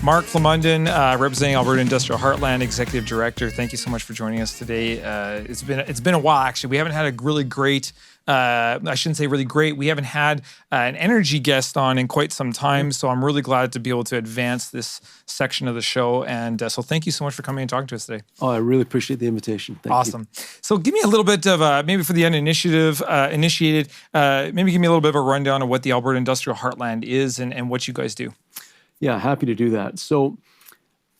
Mark Plamondon, representing Alberta Industrial Heartland, Executive Director. Thank you so much for joining us today. It's been a while, actually. We haven't had a really great, I shouldn't say really great, we haven't had an energy guest on in quite some time, so I'm really glad to be able to advance this section of the show. And so thank you so much for coming and talking to us today. Oh, I really appreciate the invitation. Thank awesome. You. So give me a little bit of, maybe for the uninitiated, maybe give me a little bit of a rundown of what the Alberta Industrial Heartland is and what you guys do. Yeah, happy to do that. So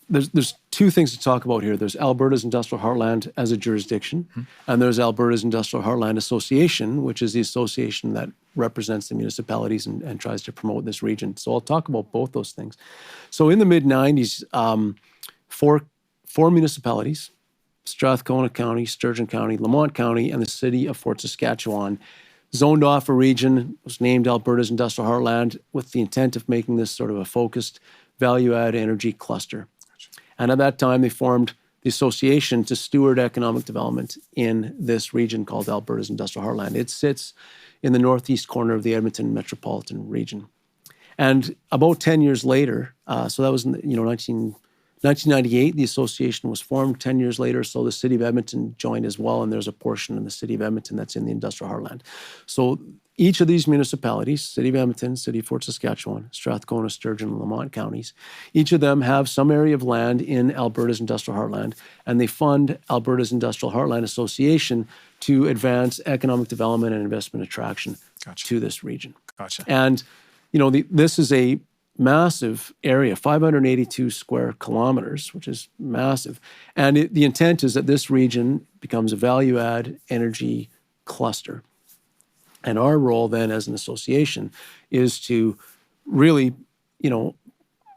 there's two things to talk about here. There's Alberta's Industrial Heartland as a jurisdiction, and there's Alberta's Industrial Heartland Association, which is the association that represents the municipalities and tries to promote this region. So I'll talk about both those things. So in the mid-90s, four municipalities, Strathcona County, Sturgeon County, Lamont County, and the city of Fort Saskatchewan, zoned off a region, was named Alberta's Industrial Heartland with the intent of making this sort of a focused value-add energy cluster. Gotcha. And at that time, they formed the association to steward economic development in this region called Alberta's Industrial Heartland. It sits in the northeast corner of the Edmonton metropolitan region. And about 10 years later, so that was in 1998, the association was formed. 10 years later, so the city of Edmonton joined as well, and there's a portion in the city of Edmonton that's in the Industrial Heartland. So each of these municipalities, City of Edmonton, City of Fort Saskatchewan, Strathcona, Sturgeon, and Lamont counties, each of them have some area of land in Alberta's Industrial Heartland, and they fund Alberta's Industrial Heartland Association to advance economic development and investment attraction to this region. Gotcha. And, this is a massive area, 582 square kilometers, which is massive. And the intent is that this region becomes a value-add energy cluster. And our role then as an association is to really,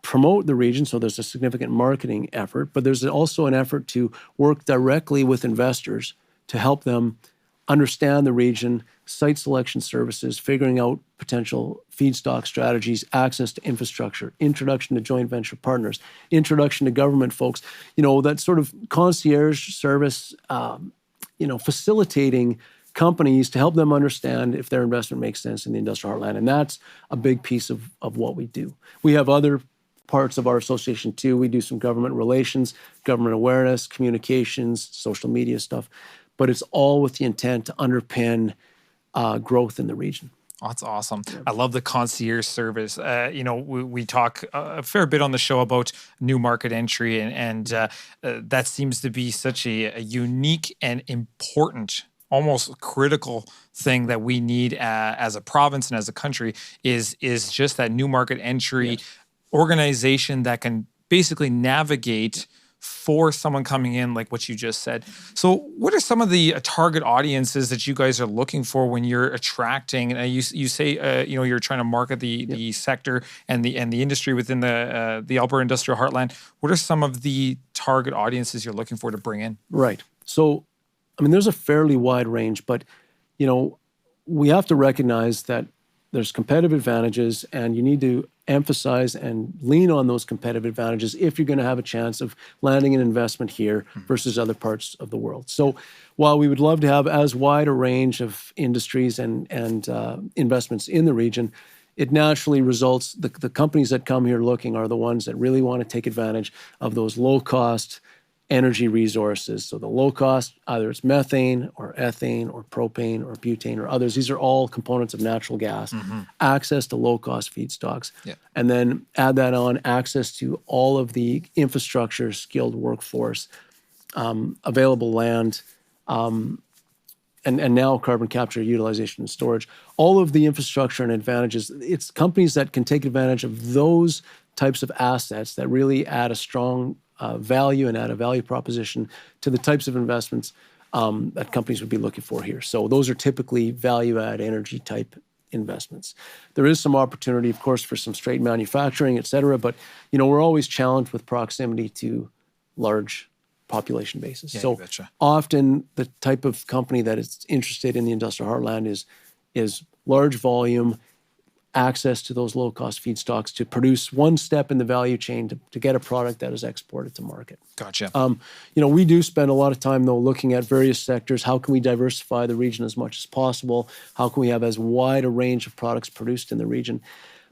promote the region. So there's a significant marketing effort, but there's also an effort to work directly with investors to help them understand the region, site selection services, figuring out potential feedstock strategies, access to infrastructure, introduction to joint venture partners, introduction to government folks, that sort of concierge service, facilitating companies to help them understand if their investment makes sense in the Industrial Heartland. And that's a big piece of what we do. We have other parts of our association too. We do some government relations, government awareness, communications, social media stuff, but it's all with the intent to underpin growth in the region. Oh, that's awesome. I love the concierge service. We talk a fair bit on the show about new market entry, and that seems to be such a unique and important, almost critical thing that we need as a province and as a country is just that new market entry organization that can basically navigate for someone coming in, like what you just said. So what are some of the target audiences that you guys are looking for when you're attracting, and you say, you're trying to market the sector and the industry within the Alberta Industrial Heartland. What are some of the target audiences you're looking for to bring in? Right. So, there's a fairly wide range, but, we have to recognize that there's competitive advantages, and you need to emphasize and lean on those competitive advantages if you're going to have a chance of landing an investment here versus other parts of the world. So while we would love to have as wide a range of industries and investments in the region, it naturally results, the companies that come here looking are the ones that really want to take advantage of those low-cost energy resources. So the low cost, either it's methane or ethane or propane or butane or others. These are all components of natural gas. Access to low cost feedstocks. And then add that on, access to all of the infrastructure, skilled workforce, available land, and now carbon capture, utilization, and storage. All of the infrastructure and advantages, it's companies that can take advantage of those types of assets that really add a strong value and add a value proposition to the types of investments that companies would be looking for here. So those are typically value-add energy type investments. There is some opportunity, of course, for some straight manufacturing, et cetera, but we're always challenged with proximity to large population bases. Yeah, so often the type of company that is interested in the Industrial Heartland is large volume, access to those low-cost feedstocks to produce one step in the value chain to get a product that is exported to market. Gotcha. We do spend a lot of time, though, looking at various sectors. How can we diversify the region as much as possible? How can we have as wide a range of products produced in the region?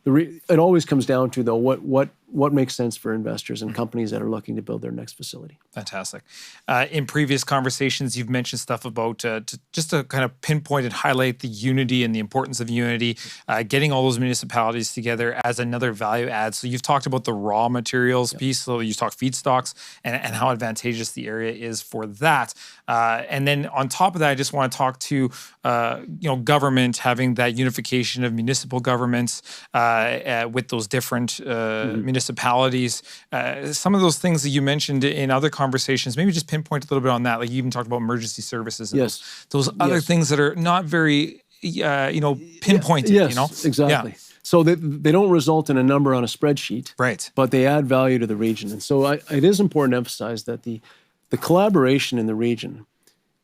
It always comes down to, though, what what makes sense for investors and companies that are looking to build their next facility. Fantastic. In previous conversations, you've mentioned stuff about just to kind of pinpoint and highlight the unity and the importance of unity, getting all those municipalities together as another value add. So you've talked about the raw materials piece. So you talked feedstocks and how advantageous the area is for that. And then on top of that, I just want to talk to government, having that unification of municipal governments with those different municipalities. Some of those things that you mentioned in other conversations, maybe just pinpoint a little bit on that. Like you even talked about emergency services and those other things that are not very, pinpointed. Yes, exactly. Yeah. So they don't result in a number on a spreadsheet, right? But they add value to the region. And so it is important to emphasize that the collaboration in the region,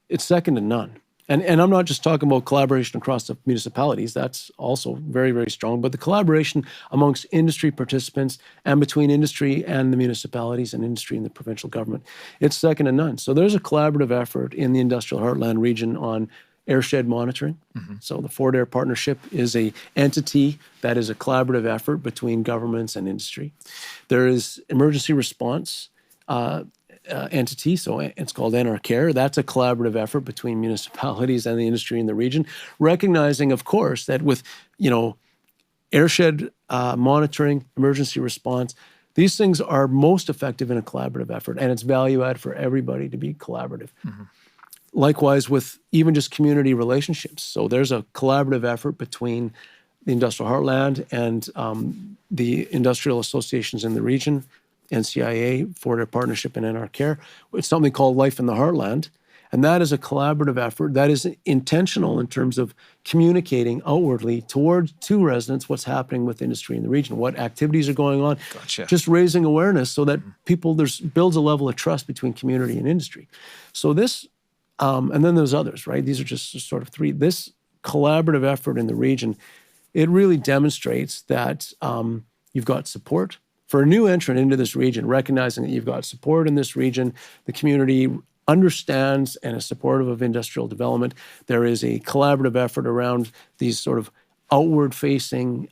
it's second to none. And I'm not just talking about collaboration across the municipalities. That's also very, very strong. But the collaboration amongst industry participants and between industry and the municipalities and industry and the provincial government, it's second to none. So there's a collaborative effort in the Industrial Heartland region on airshed monitoring. So the Ford Air Partnership is a entity that is a collaborative effort between governments and industry. There is emergency response entity, so it's called NRCare. That's a collaborative effort between municipalities and the industry in the region, recognizing, of course, that with airshed monitoring, emergency response, these things are most effective in a collaborative effort, and it's value add for everybody to be collaborative. Likewise with even just community relationships. So there's a collaborative effort between the Industrial Heartland and the industrial associations in the region, NCIA, Ford Air Partnership, and NRCare. It's something called Life in the Heartland. And that is a collaborative effort that is intentional in terms of communicating outwardly to residents what's happening with industry in the region, what activities are going on, just raising awareness so that people, builds a level of trust between community and industry. So this, and then there's others, right? These are just sort of three. This collaborative effort in the region, it really demonstrates that you've got support. For a new entrant into this region, recognizing that you've got support in this region, the community understands and is supportive of industrial development. There is a collaborative effort around these sort of outward-facing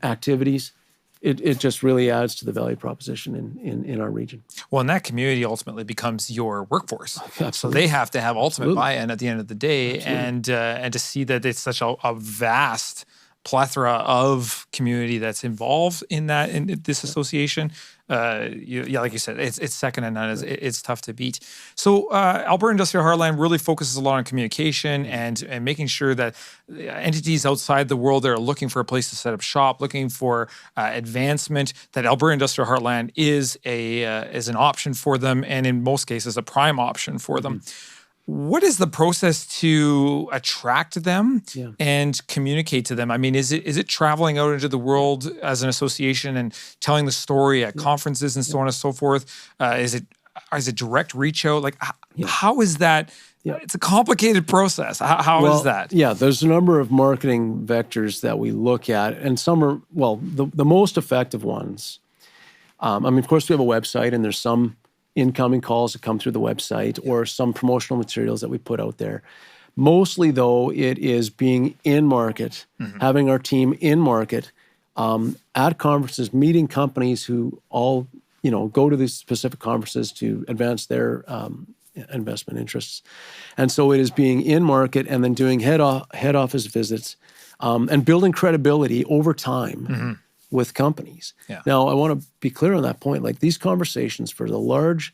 activities. It just really adds to the value proposition in our region. Well, and that community ultimately becomes your workforce. Absolutely. So they have to have ultimate buy-in at the end of the day, and to see that it's such a vast plethora of community that's involved in this association. Like you said, it's second to none. It's tough to beat. So Alberta Industrial Heartland really focuses a lot on communication and making sure that entities outside the world that are looking for a place to set up shop, looking for advancement, that Alberta Industrial Heartland is an option for them, and in most cases a prime option for them. What is the process to attract them and communicate to them? I mean, is it traveling out into the world as an association and telling the story at conferences and so on and so forth? Is it direct reach out? Like, how is that? It's a complicated process. How is that? Yeah, there's a number of marketing vectors that we look at, and some are, the most effective ones. I mean, of course, we have a website, and there's some incoming calls that come through the website or some promotional materials that we put out there. Mostly, though, it is being in market, having our team in market, at conferences, meeting companies who all, go to these specific conferences to advance their investment interests. And so it is being in market and then doing head office visits and building credibility over time with companies. Now, I want to be clear on that point. Like, these conversations for the large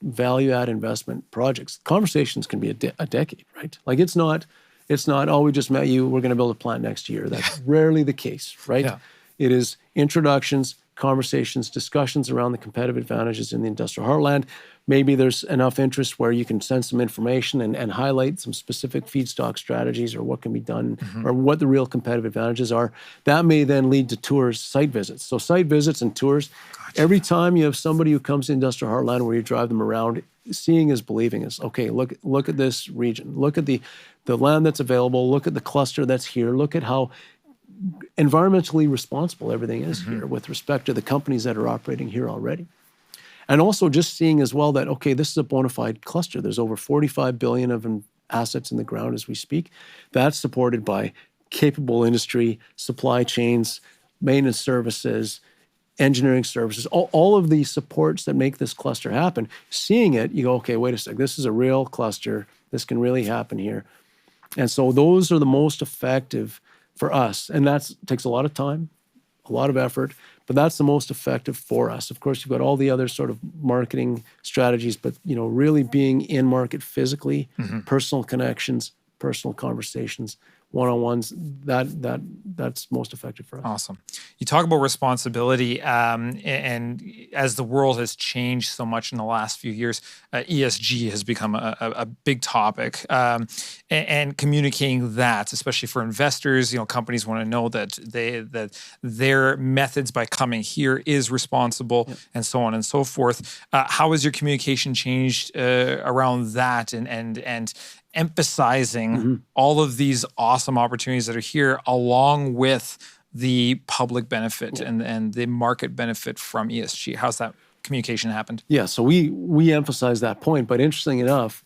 value-add investment projects, conversations can be a decade, right? Like, it's not, oh, we just met you, we're going to build a plant next year. That's rarely the case, right? It is introductions, conversations, discussions around the competitive advantages in the Industrial Heartland. Maybe there's enough interest where you can send some information and highlight some specific feedstock strategies or what can be done or what the real competitive advantages are. That may then lead to tours, site visits. So site visits and tours, every time you have somebody who comes to Industrial Heartland where you drive them around, seeing is believing is, okay, look at this region. Look at the land that's available. Look at the cluster that's here. Look at how environmentally responsible everything is here with respect to the companies that are operating here already. And also just seeing as well that, okay, this is a bona fide cluster. There's over 45 billion of assets in the ground as we speak. That's supported by capable industry, supply chains, maintenance services, engineering services, all of the supports that make this cluster happen. Seeing it, you go, okay, wait a sec, this is a real cluster. This can really happen here. And so those are the most effective for us. And that takes a lot of time, a lot of effort, but that's the most effective for us. Of course, you've got all the other sort of marketing strategies, but really being in market physically, personal connections, personal conversations, one-on-ones, that's most effective for us. Awesome. You talk about responsibility, and as the world has changed so much in the last few years, ESG has become a big topic, and communicating that, especially for investors, companies want to know that their methods by coming here is responsible, and so on and so forth. How has your communication changed around that, and emphasizing all of these awesome opportunities that are here, along with the public benefit and the market benefit from ESG? How's that communication happened? Yeah, so we emphasize that point, but interesting enough,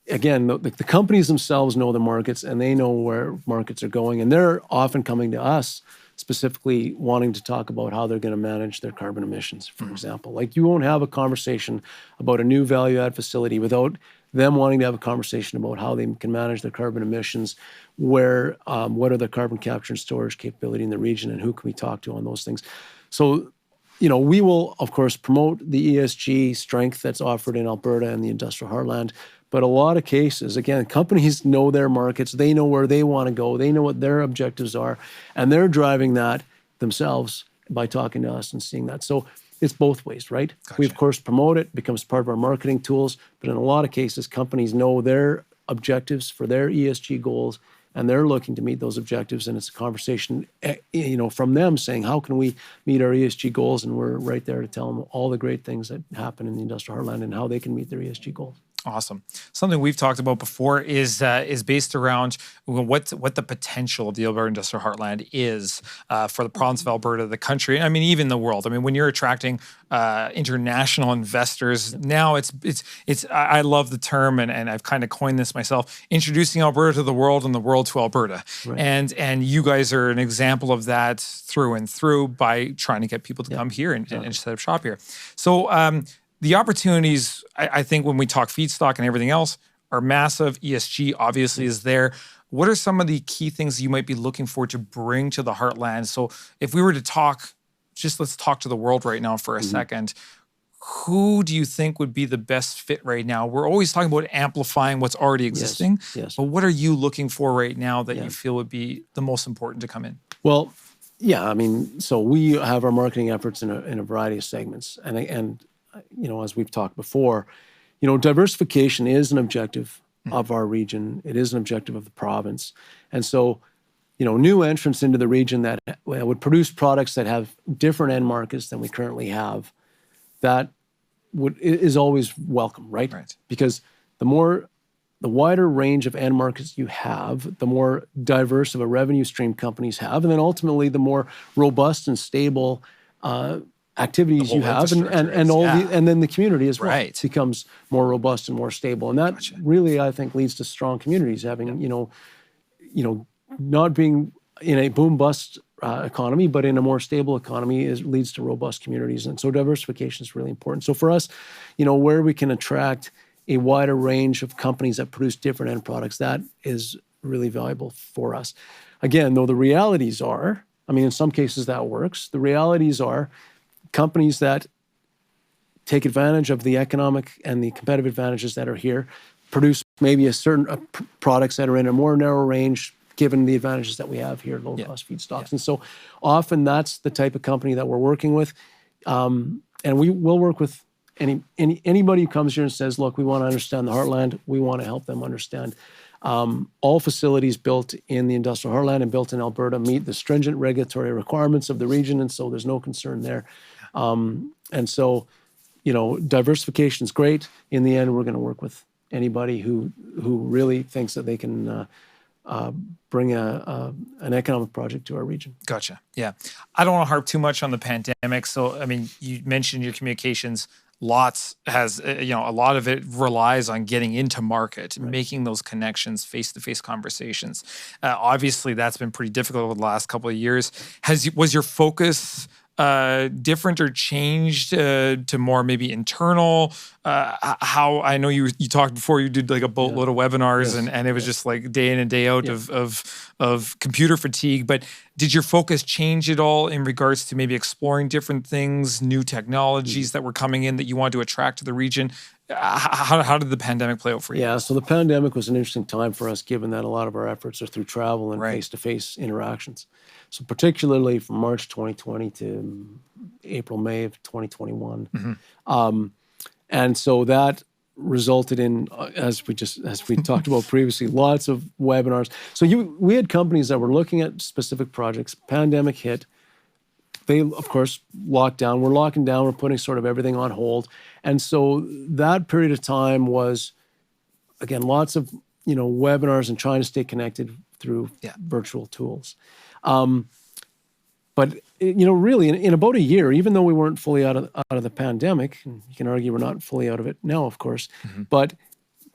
again, the companies themselves know the markets and they know where markets are going, and they're often coming to us specifically wanting to talk about how they're going to manage their carbon emissions, for example. Like, you won't have a conversation about a new value add facility without them wanting to have a conversation about how they can manage their carbon emissions, what are the carbon capture and storage capability in the region, and who can we talk to on those things. So, we will, of course, promote the ESG strength that's offered in Alberta and the industrial heartland. But a lot of cases, again, companies know their markets. They know where they want to go. They know what their objectives are. And they're driving that themselves by talking to us and seeing that. So it's both ways, right? Gotcha. We, of course, promote it, becomes part of our marketing tools. But in a lot of cases, companies know their objectives for their ESG goals, and they're looking to meet those objectives. And it's a conversation, from them saying, how can we meet our ESG goals? And we're right there to tell them all the great things that happen in the industrial heartland and how they can meet their ESG goals. Awesome. Something we've talked about before is based around what the potential of the Alberta Industrial Heartland is for the province of Alberta, the country, I mean, even the world. I mean, when you're attracting international investors, now it's I love the term, and I've kind of coined this myself, introducing Alberta to the world and the world to Alberta. Right. And you guys are an example of that through and through by trying to get people to come here and set up shop here. So, the opportunities, I think, when we talk feedstock and everything else, are massive. ESG obviously is there. What are some of the key things you might be looking for to bring to the heartland? So if we were to talk, let's talk to the world right now for a second. Who do you think would be the best fit right now? We're always talking about amplifying what's already existing. Yes. But what are you looking for right now that you feel would be the most important to come in? Well, I mean, so we have our marketing efforts in a variety of segments. And as we've talked before, diversification is an objective of our region. It is an objective of the province. And so, new entrants into the region that would produce products that have different end markets than we currently have, that is always welcome, right? Because the wider range of end markets you have, the more diverse of a revenue stream companies have, and then ultimately the more robust and stable activities you have, and all and then the community as well becomes more robust and more stable, and that really, I think, leads to strong communities having not being in a boom bust economy, but in a more stable economy leads to robust communities, and so diversification is really important. So for us, where we can attract a wider range of companies that produce different end products, that is really valuable for us. Again, though, the realities are, I mean, in some cases that works. The realities are, companies that take advantage of the economic and the competitive advantages that are here produce maybe a certain products that are in a more narrow range, given the advantages that we have here, low-cost feedstocks. And so often that's the type of company that we're working with. And we will work with anybody who comes here and says, look, we want to understand the heartland. We want to help them understand. All facilities built in the industrial heartland and built in Alberta meet the stringent regulatory requirements of the region, and so there's no concern there. And so, diversification is great. In the end, we're going to work with anybody who really thinks that they can bring an economic project to our region. Gotcha. Yeah. I don't want to harp too much on the pandemic. So, I mean, you mentioned your communications. A lot of it relies on getting into market, making those connections, face-to-face conversations. Obviously, that's been pretty difficult over the last couple of years. Was your focus different or changed to more maybe internal? How I know you talked before, you did like a boatload of webinars, and it was just like day in and day out of computer fatigue. But did your focus change at all in regards to maybe exploring different things, new technologies that were coming in that you wanted to attract to the region? How did the pandemic play out for you? Yeah, so the pandemic was an interesting time for us, given that a lot of our efforts are through travel and Right. face-to-face interactions. So particularly from March 2020 to April, May of 2021. And so that resulted in, as we talked about previously, lots of webinars. So we had companies that were looking at specific projects. Pandemic hit. They, of course, locked down. We're locking down. We're putting sort of everything on hold. And so that period of time was, again, lots of, webinars and trying to stay connected through virtual tools. But, really, in about a year, even though we weren't fully out of the pandemic, and you can argue we're not fully out of it now, of course, but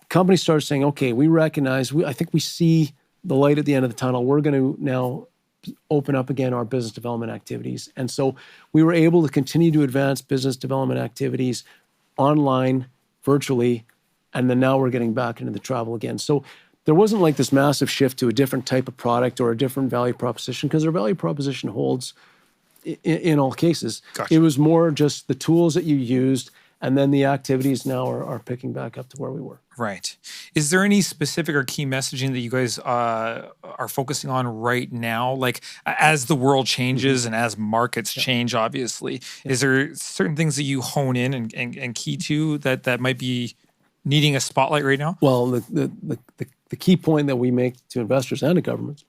companies started saying, okay, we recognize, I think we see the light at the end of the tunnel. We're going to now open up again our business development activities. And so we were able to continue to advance business development activities online, virtually, and then now we're getting back into the travel again. So there wasn't like this massive shift to a different type of product or a different value proposition, because our value proposition holds in all cases. Gotcha. It was more just the tools that you used, and then the activities now are picking back up to where we were. Right. Is there any specific or key messaging that you guys are focusing on right now? Like as the world changes and as markets change, obviously, is there certain things that you hone in and key to that might be needing a spotlight right now? Well, the key point that we make to investors and to governments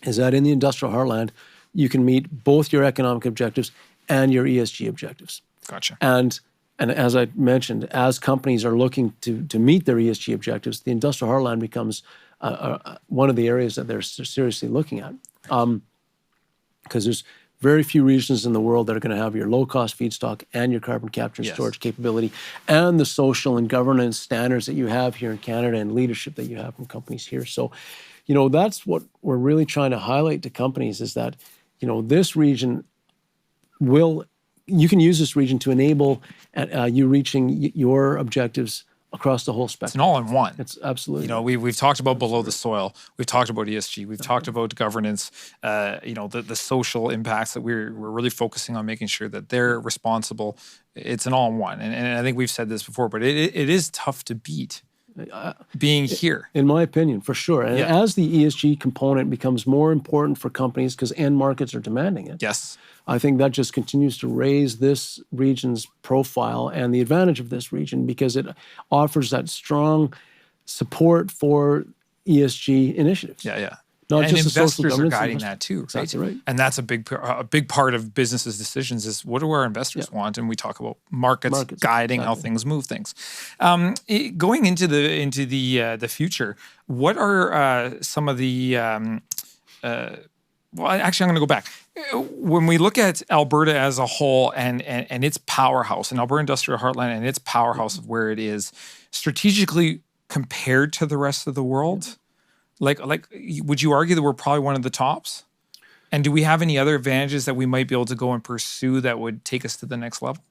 is that in the industrial heartland, you can meet both your economic objectives and your ESG objectives. Gotcha. And as I mentioned, as companies are looking to meet their ESG objectives, the industrial heartland becomes one of the areas that they're seriously looking at. Because there's very few regions in the world that are going to have your low-cost feedstock and your carbon capture and storage capability and the social and governance standards that you have here in Canada and leadership that you have from companies here. So, that's what we're really trying to highlight to companies is that, this region you can use this region to enable you reaching your objectives across the whole spectrum. It's an all-in-one. It's absolutely. We've talked about below the soil. We've talked about ESG. We've talked about governance. The social impacts that we're really focusing on making sure that they're responsible. It's an all-in-one, and I think we've said this before, but it is tough to beat being here, in my opinion, for sure. And as the ESG component becomes more important for companies because end markets are demanding it. Yes. I think that just continues to raise this region's profile and the advantage of this region because it offers that strong support for ESG initiatives. Yeah. Not and just investors are guiding that too, right? Exactly right. And that's a big part of businesses' decisions is what do our investors want? And we talk about markets guiding how things move things. Going into the future, what are some of the well, actually, I'm going to go back. When we look at Alberta as a whole and its powerhouse, and Alberta Industrial Heartland and its powerhouse of where it is, strategically compared to the rest of the world, like, would you argue that we're probably one of the tops? And do we have any other advantages that we might be able to go and pursue that would take us to the next level?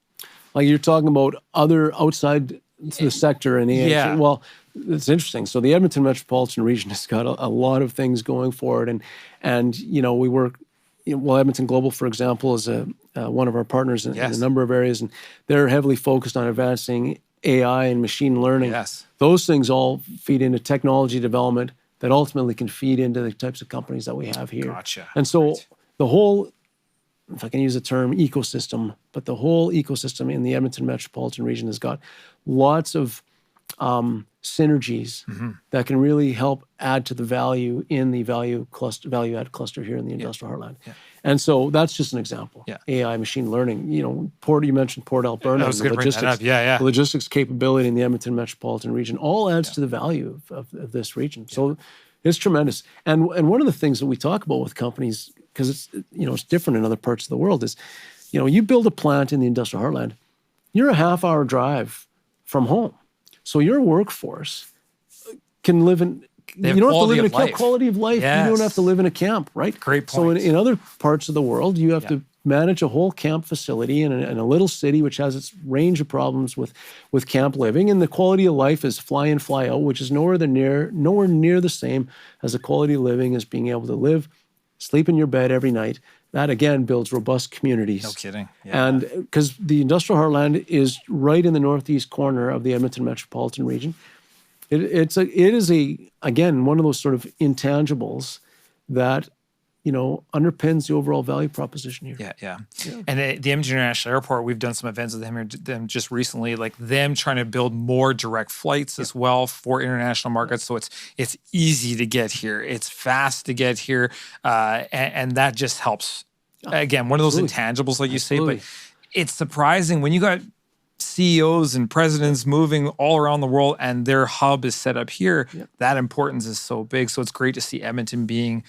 Like you're talking about other outside the sector and the well, it's interesting. So the Edmonton metropolitan region has got a lot of things going for it, and we work. Well, Edmonton Global, for example, is one of our partners in a number of areas, and they're heavily focused on advancing AI and machine learning. Yes, those things all feed into technology development that ultimately can feed into the types of companies that we have here. Gotcha. And so the whole, if I can use the term ecosystem, but the whole ecosystem in the Edmonton metropolitan region has got lots of synergies that can really help add to the value in the value add cluster here in the industrial heartland. Yeah. And so that's just an example. Yeah. AI, machine learning, you mentioned Port Alberta. I was going to bring that up. Yeah. The logistics capability in the Edmonton metropolitan region all adds to the value of this region. So it's tremendous. And one of the things that we talk about with companies, because it's different in other parts of the world, is you build a plant in the industrial heartland, you're a half-hour drive from home. So your workforce can live in. You don't have to live in a camp. Quality of life. Yes. You don't have to live in a camp, right? Great point. So in other parts of the world, you have to manage a whole camp facility in a little city which has its range of problems with camp living, and the quality of life is fly in, fly out, which is nowhere near the same as the quality of living as being able to live, sleep in your bed every night. That again builds robust communities. No kidding. Yeah. And because the industrial heartland is right in the northeast corner of the Edmonton metropolitan region, it is again one of those sort of intangibles that underpins the overall value proposition here. Yeah. And the Edmonton International Airport, we've done some events with them just recently, like them trying to build more direct flights as well for international markets. So it's easy to get here. It's fast to get here. And that just helps. Again, one of those intangibles, like you say, but it's surprising when you got CEOs and presidents moving all around the world and their hub is set up here, that importance is so big. So it's great to see Edmonton being,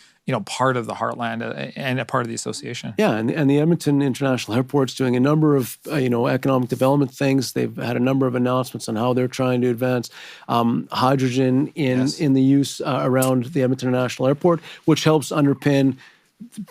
part of the heartland and a part of the association. Yeah, and the Edmonton International Airport's doing a number of, economic development things. They've had a number of announcements on how they're trying to advance hydrogen in the use around the Edmonton International Airport, which helps underpin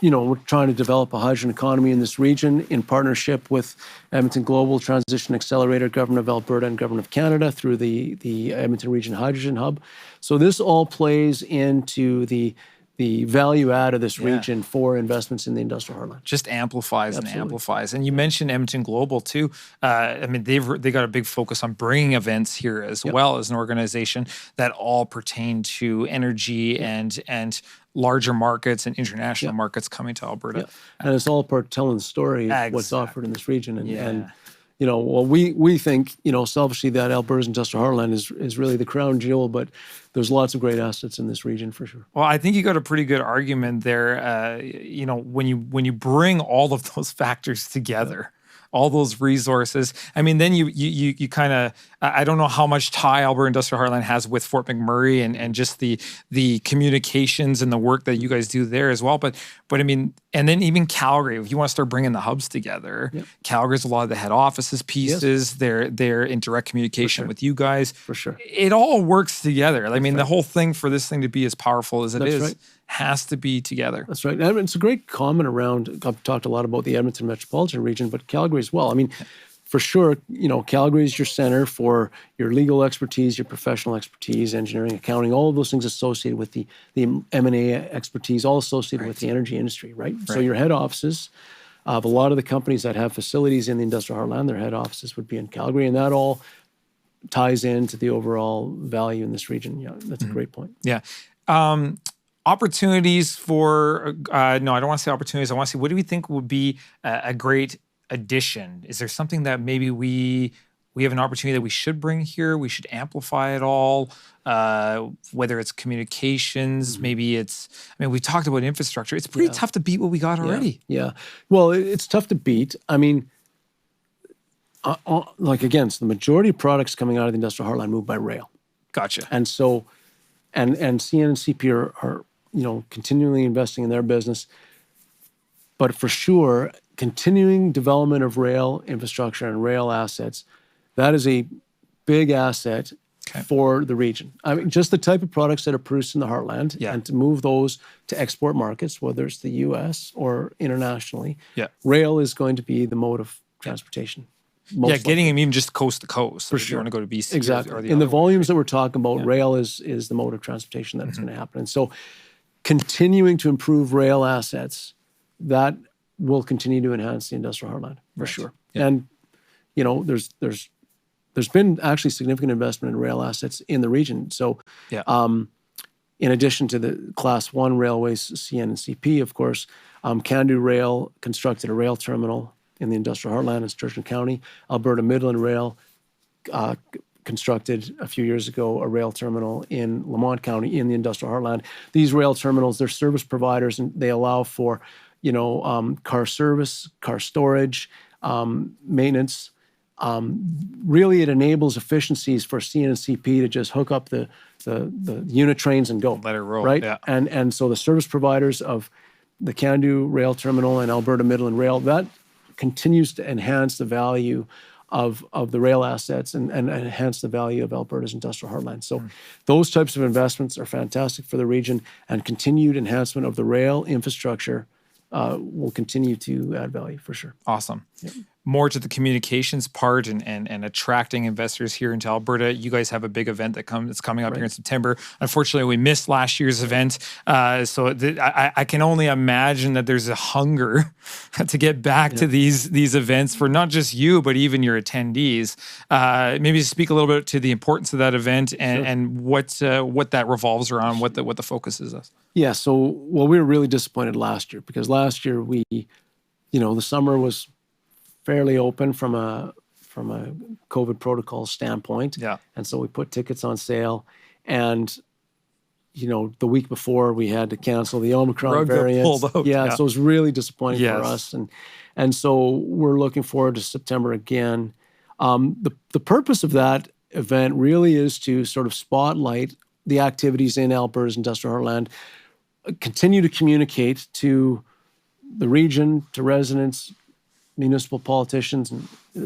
we're trying to develop a hydrogen economy in this region in partnership with Edmonton Global Transition Accelerator, Government of Alberta, and Government of Canada through the Edmonton Region Hydrogen Hub. So this all plays into the value add of this region for investments in the industrial heartland. Just amplifies and amplifies. And you mentioned Edmonton Global too. They got a big focus on bringing events here as well as an organization that all pertain to energy and larger markets and international markets coming to Alberta. And it's all part of telling the story of what's offered in this region. And we think, selfishly that Alberta's industrial heartland is really the crown jewel, but there's lots of great assets in this region for sure. Well, I think you got a pretty good argument there. When you bring all of those factors together, all those resources. Then you kind of, I don't know how much tie Alberta Industrial Heartland has with Fort McMurray and just the communications and the work that you guys do there as well. But and then even Calgary, if you want to start bringing the hubs together, Calgary's a lot of the head offices pieces. They're in direct communication with you guys. For sure. It all works together. The whole thing for this thing to be as powerful as it is has to be together. That's right. And it's a great comment around, I've talked a lot about the Edmonton metropolitan region, but Calgary as well. For sure, Calgary is your center for your legal expertise, your professional expertise, engineering, accounting, all of those things associated with the M&A expertise, all associated with the energy industry, right? So your head offices of a lot of the companies that have facilities in the industrial heartland, their head offices would be in Calgary, and that all ties into the overall value in this region. Yeah, that's a great point. Yeah. Opportunities for, no, I don't want to say opportunities. I want to say, what do we think would be a great addition? Is there something that maybe we have an opportunity that we should bring here? We should amplify it all, whether it's communications, maybe it's, we talked about infrastructure. It's pretty tough to beat what we got already. Yeah. Well, it's tough to beat. Again, so the majority of products coming out of the industrial heartland move by rail. Gotcha. And so, and CN and CP are continually investing in their business. But for sure, continuing development of rail infrastructure and rail assets, that is a big asset for the region. Just the type of products that are produced in the heartland and to move those to export markets, whether it's the U.S. or internationally, rail is going to be the mode of transportation. Getting them even just coast to coast. For sure. If you want to go to BC. Exactly. In the volumes that we're talking about, rail is the mode of transportation that's going to happen. And so continuing to improve rail assets, that will continue to enhance the industrial heartland for sure. Yeah. And, there's been actually significant investment in rail assets in the region. So in addition to the Class 1 railways, CN and CP, of course, Can-Do Rail constructed a rail terminal in the industrial heartland in Sturgeon County. Alberta Midland Rail constructed a few years ago a rail terminal in Lamont County in the industrial heartland. These rail terminals, they're service providers, and they allow for, car service, car storage, maintenance. Really, it enables efficiencies for CN and CP to just hook up the unit trains and go. Let it roll, right? Yeah. And so the service providers of the Can-Do Rail Terminal and Alberta Midland Rail, that continues to enhance the value of the rail assets and enhance the value of Alberta's industrial heartland. So those types of investments are fantastic for the region, and continued enhancement of the rail infrastructure will continue to add value for sure. Awesome. Yep. More to the communications part and attracting investors here into Alberta. You guys have a big event that's coming up here in September. Unfortunately, we missed last year's event. So I can only imagine that there's a hunger to get back to these events for not just you, but even your attendees. Maybe speak a little bit to the importance of that event and what that revolves around, what the focus is. Yeah. So, well, we were really disappointed last year because last year the summer was fairly open from a COVID protocol standpoint. Yeah. And so we put tickets on sale, and the week before we had to cancel the Omicron variant. So it was really disappointing for us. And so we're looking forward to September again. The purpose of that event really is to sort of spotlight the activities in Alberta's industrial heartland, continue to communicate to the region, to residents, municipal politicians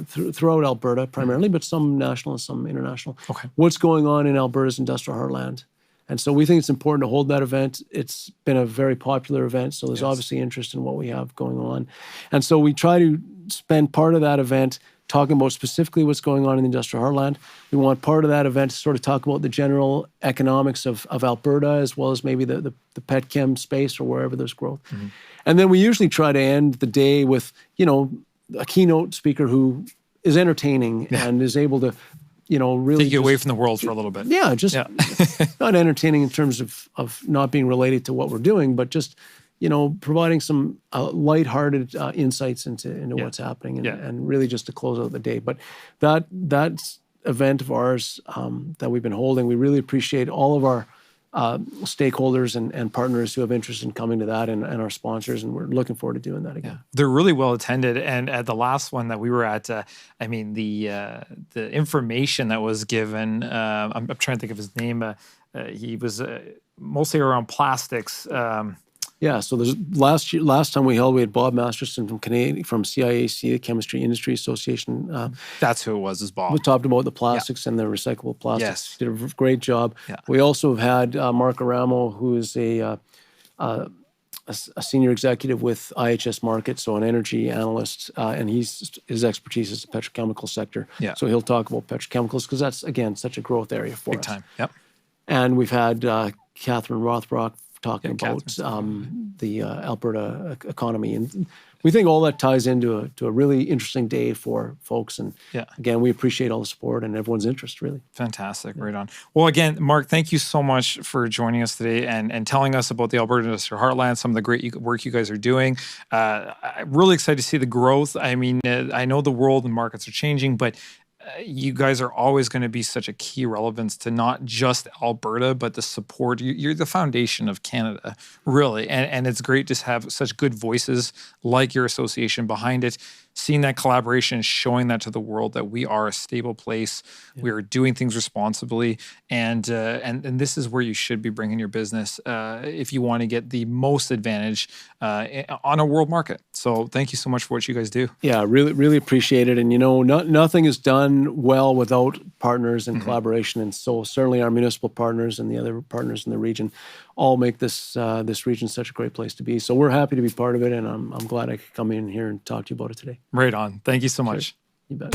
throughout Alberta primarily, but some national and some international. Okay. What's going on in Alberta's industrial heartland. And so we think it's important to hold that event. It's been a very popular event, so there's obviously interest in what we have going on. And so we try to spend part of that event talking about specifically what's going on in the industrial heartland. We want part of that event to sort of talk about the general economics of Alberta, as well as maybe the pet chem space or wherever there's growth. Mm-hmm. And then we usually try to end the day with, a keynote speaker who is entertaining and is able to, really take you away from the world for a little bit. Yeah, not entertaining in terms of not being related to what we're doing, but just, providing some lighthearted insights into what's happening and really just to close out the day. But that event of ours that we've been holding, we really appreciate all of our stakeholders and partners who have interest in coming to that and our sponsors, and we're looking forward to doing that again. They're really well attended, and at the last one that we were at, the information that was given, I'm trying to think of his name. He was mostly around plastics. So there's last time we held, we had Bob Masterson from CIAC, the Chemistry Industry Association. That's who it was, is Bob. We talked about the plastics and the recyclable plastics. Yes. Did a great job. Yeah. We also have had Mark Aramo, who is a senior executive with IHS Markit, so an energy analyst, and his expertise is the petrochemical sector. Yeah. So he'll talk about petrochemicals because that's, again, such a growth area for us. Big time, yep. And we've had Catherine Rothbrock talking about the Alberta economy. And we think all that ties into a really interesting day for folks. And again, we appreciate all the support and everyone's interest, really. Fantastic. Right on. Well, again, Mark, thank you so much for joining us today and telling us about the Alberta Industrial Heartland, some of the great work you guys are doing. I'm really excited to see the growth. I mean, I know the world and markets are changing, but you guys are always going to be such a key relevance to not just Alberta, but the support. You're the foundation of Canada, really. And it's great to have such good voices like your association behind it, seeing that collaboration, showing that to the world that we are a stable place. Yeah. We are doing things responsibly. And this is where you should be bringing your business if you want to get the most advantage on a world market. So thank you so much for what you guys do. Yeah, really, really appreciate it. And, nothing is done well without partners and collaboration. And so certainly our municipal partners and the other partners in the region all make this region such a great place to be. So we're happy to be part of it. And I'm glad I could come in here and talk to you about it today. Right on. Thank you so much. You bet.